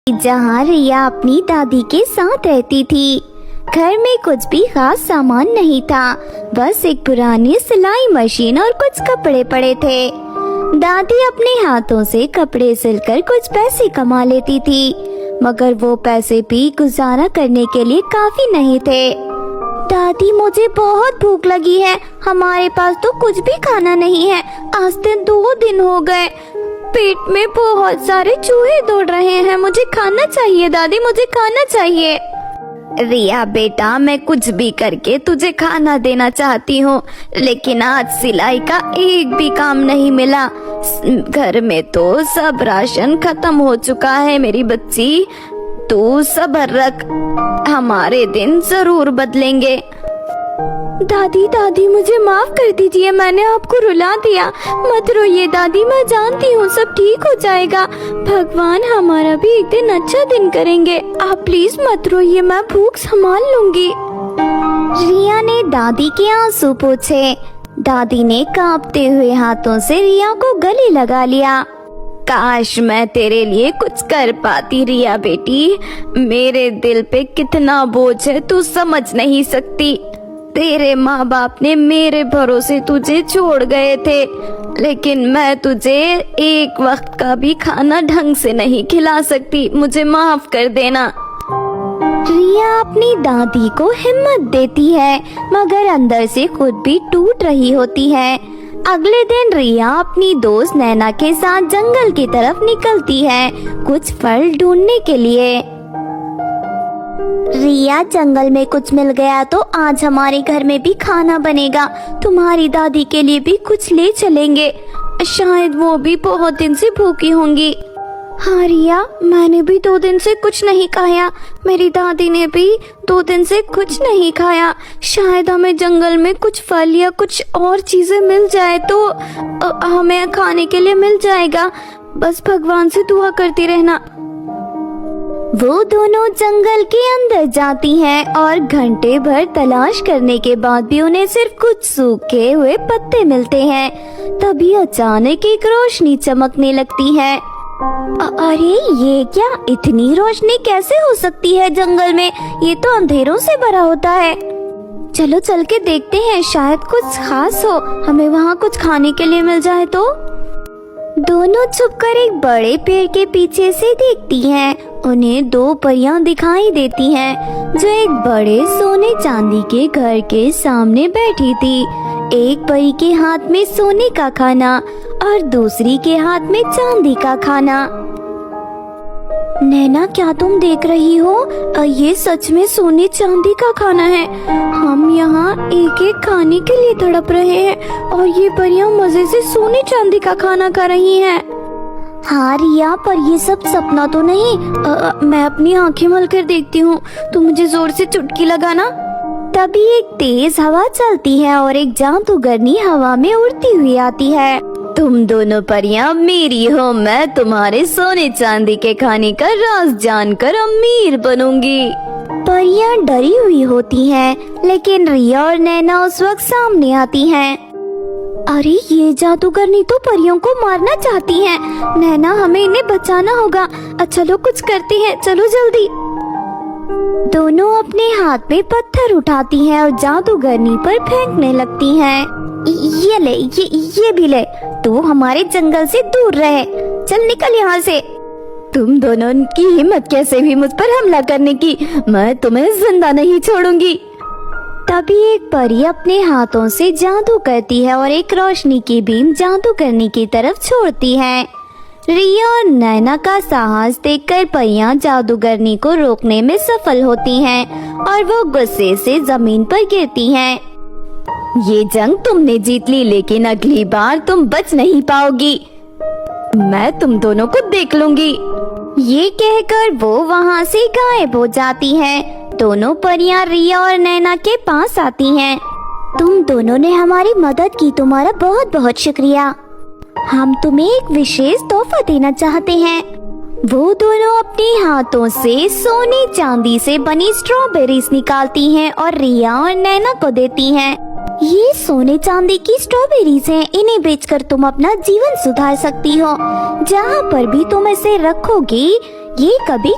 जहाँ रिया अपनी दादी के साथ रहती थी। घर में कुछ भी खास सामान नहीं था, बस एक पुरानी सिलाई मशीन और कुछ कपड़े पड़े थे। दादी अपने हाथों से कपड़े सिलकर कुछ पैसे कमा लेती थी, मगर वो पैसे भी गुजारा करने के लिए काफी नहीं थे। दादी, मुझे बहुत भूख लगी है, हमारे पास तो कुछ भी खाना नहीं है। आज से 2 दिन हो गए, पेट में बहुत सारे चूहे दौड़ रहे हैं। मुझे खाना चाहिए दादी, मुझे खाना चाहिए। रिया बेटा, मैं कुछ भी करके तुझे खाना देना चाहती हूँ, लेकिन आज सिलाई का एक भी काम नहीं मिला। घर में तो सब राशन खत्म हो चुका है। मेरी बच्ची, तू सब्र रख, हमारे दिन जरूर बदलेंगे। दादी दादी, मुझे माफ कर दीजिए, मैंने आपको रुला दिया। मत रोइए दादी, मैं जानती हूँ सब ठीक हो जाएगा। भगवान हमारा भी एक दिन अच्छा दिन करेंगे। आप प्लीज मत रोइए, मैं भूख संभाल लूंगी। रिया ने दादी के आंसू पोंछे। दादी ने कांपते हुए हाथों से रिया को गले लगा लिया। काश मैं तेरे लिए कुछ कर पाती रिया बेटी, मेरे दिल पे कितना बोझ है तू समझ नहीं सकती। तेरे माँ बाप ने मेरे भरोसे तुझे छोड़ गए थे, लेकिन मैं तुझे एक वक्त का भी खाना ढंग से नहीं खिला सकती। मुझे माफ कर देना। रिया अपनी दादी को हिम्मत देती है, मगर अंदर से खुद भी टूट रही होती है। अगले दिन रिया अपनी दोस्त नैना के साथ जंगल की तरफ निकलती है, कुछ फल ढूंढने के लिए। रिया, जंगल में कुछ मिल गया तो आज हमारे घर में भी खाना बनेगा। तुम्हारी दादी के लिए भी कुछ ले चलेंगे, शायद वो भी बहुत दिन से भूखी होंगी। हाँ रिया, मैंने भी 2 दिन से कुछ नहीं खाया, मेरी दादी ने भी 2 दिन से कुछ नहीं खाया। शायद हमें जंगल में कुछ फल या कुछ और चीजें मिल जाए तो हमें खाने के लिए मिल जाएगा। बस भगवान से दुआ करती रहना। वो दोनों जंगल के अंदर जाती हैं और घंटे भर तलाश करने के बाद भी उन्हें सिर्फ कुछ सूखे हुए पत्ते मिलते हैं। तभी अचानक एक रोशनी चमकने लगती है। अरे ये क्या, इतनी रोशनी कैसे हो सकती है जंगल में? ये तो अंधेरों से भरा होता है। चलो चल के देखते हैं, शायद कुछ खास हो, हमें वहाँ कुछ खाने के लिए मिल जाए तो। दोनों छुपकर एक बड़े पेड़ के पीछे से देखती हैं। उन्हें 2 परियां दिखाई देती हैं, जो एक बड़े सोने चांदी के घर के सामने बैठी थी। एक परी के हाथ में सोने का खाना और दूसरी के हाथ में चांदी का खाना। नैना, क्या तुम देख रही हो? ये सच में सोने चांदी का खाना है। हम यहाँ एक एक खाने के लिए तड़प रहे हैं और ये परियां मजे से सोने चांदी का खाना खा रही हैं। हाँ रिया, पर ये सब सपना तो नहीं। मैं अपनी आंखें मल कर देखती हूँ, तो मुझे जोर से चुटकी लगाना। तभी एक तेज हवा चलती है और एक जादूगरनी हवा में उड़ती हुई आती है। तुम दोनों परियां मेरी हो, मैं तुम्हारे सोने चांदी के खाने का राज जानकर अमीर बनूंगी। परियां डरी हुई होती हैं, लेकिन रिया और नैना उस वक्त सामने आती हैं। अरे ये जादूगरनी तो परियों को मारना चाहती हैं। नैना, हमें इन्हें बचाना होगा। चलो कुछ करते हैं, चलो जल्दी। दोनों अपने हाथ में पत्थर उठाती हैं और जादूगरनी पर फेंकने लगती हैं। ये ले, ये भी ले, तू हमारे जंगल से दूर रहे, चल निकल यहाँ से। तुम दोनों की हिम्मत कैसे हुई मुझ पर हमला करने की? मैं तुम्हें जिंदा नहीं छोड़ूंगी। तभी एक परी अपने हाथों से जादू करती है और एक रोशनी की बीम जादूगरनी की तरफ छोड़ती है। रिया और नैना का साहस देखकर परियां जादूगरनी को रोकने में सफल होती हैं और वो गुस्से से जमीन पर गिरती हैं। ये जंग तुमने जीत ली, लेकिन अगली बार तुम बच नहीं पाओगी। मैं तुम दोनों को देख लूंगी। ये कहकर वो वहाँ से गायब हो जाती हैं। दोनों परियां रिया और नैना के पास आती हैं। तुम दोनों ने हमारी मदद की, तुम्हारा बहुत बहुत शुक्रिया। हम तुम्हें एक विशेष तोहफा देना चाहते हैं। वो दोनों अपने हाथों से सोने चांदी से बनी स्ट्रॉबेरीज निकालती हैं और रिया और नैना को देती हैं। ये सोने चांदी की स्ट्रॉबेरीज हैं, इन्हें बेचकर तुम अपना जीवन सुधार सकती हो। जहाँ पर भी तुम इसे रखोगी, ये कभी